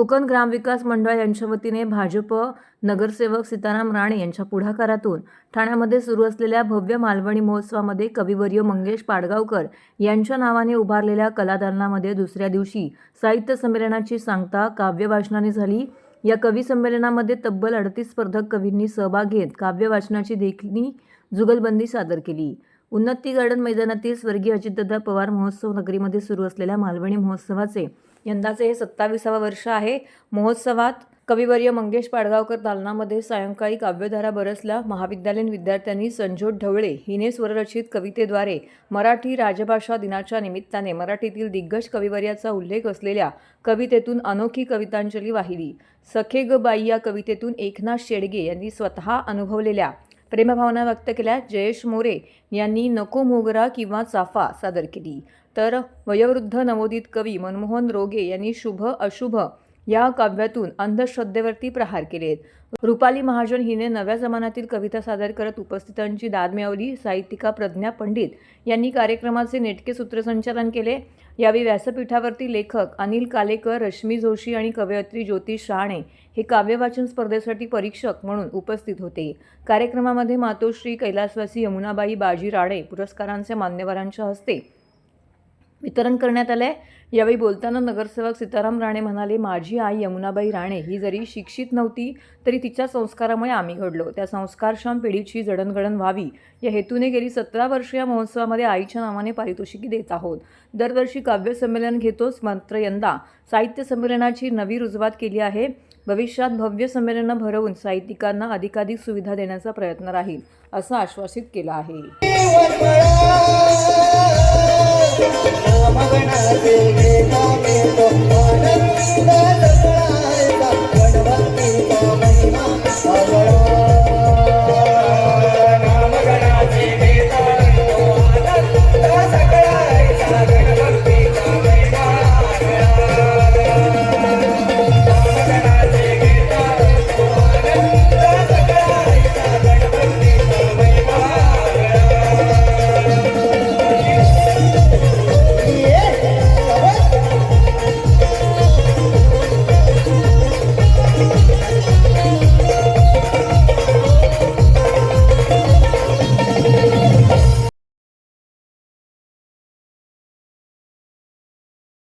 कोकण ग्रामविकास मंडळ यांच्या वतीने भाजप नगरसेवक सीताराम राणे यांच्या पुढाकारातून ठाण्यामध्ये सुरू असलेल्या भव्य मालवणी महोत्सवामध्ये कविवर्य मंगेश पाडगावकर यांच्या नावाने उभारलेल्या कलादालनामध्ये दुसऱ्या दिवशी साहित्य संमेलनाची सांगता काव्य वाचनाने झाली। या कवी संमेलनामध्ये तब्बल 38 स्पर्धक कवींनी सहभाग घेत काव्य वाचनाची देखणी जुगलबंदी सादर केली। उन्नती गार्डन मैदानातील स्वर्गीय अजितदादा पवार महोत्सव नगरीमध्ये सुरू असलेल्या मालवणी महोत्सवाचे यंदाचे हे 27वे वर्ष आहे। महोत्सवात कविवर्य मंगेश पाडगावकर दालनामध्ये सायंकाळी काव्यधारा बरसला। महाविद्यालयीन विद्यार्थ्यांनी संजोत ढवळे हिने स्वररचित कवितेद्वारे मराठी राजभाषा दिनाच्या निमित्ताने मराठीतील दिग्गज कविवर्याचा उल्लेख असलेल्या कवितेतून अनोखी कवितांजली वाहिली। सखे ग बाई या कवितेतून एकनाथ शेडगे यांनी स्वतः अनुभवलेल्या प्रेमभावना व्यक्त केल्या। जयेश मोरे यांनी नको मोगरा किंवा चाफा सादर केली, तर वयोवृद्ध नवोदित कवी मनमोहन रोगे यांनी शुभ अशुभ या काव्यातून अंधश्रद्धेवरती प्रहार केलेत। रुपाली महाजन हिने नव्या जमान्यातील कविता सादर करत उपस्थितांची दाद मिळवली। साहित्यिका प्रज्ञा पंडित यांनी कार्यक्रमाचे नेटके सूत्रसंचालन केले। यावेळी व्यासपीठावरती लेखक अनिल कालेकर, रश्मी जोशी आणि कवयित्री ज्योती शहाणे हे काव्यवाचन स्पर्धेसाठी परीक्षक म्हणून उपस्थित होते। कार्यक्रमामध्ये मातोश्री कैलासवासी यमुनाबाई बाजी राणे पुरस्कारांचे मान्यवरांच्या हस्ते वितरण करण्यात आले। यावेळी बोलताना नगरसेवक सीताराम राणे म्हणाले, माझी आई यमुनाबाई राणे ही जरी शिक्षित नव्हती तरी तिच्या संस्कारामुळे आम्ही घडलो। त्या संस्कारक्षम पिढीची जडणघडण व्हावी या हेतूने गेली 17 वर्षे या महोत्सवामध्ये आईच्या नावाने पारितोषिके देत आहोत। दरवर्षी काव्य संमेलन घेतोच, मात्र यंदा साहित्य संमेलनाची नवी रुजवात केली आहे। भविष्यात भव्य संमेलनं भरवून साहित्यिकांना अधिकाधिक सुविधा देण्याचा प्रयत्न राहील असं आश्वासित केलं आहे। मगना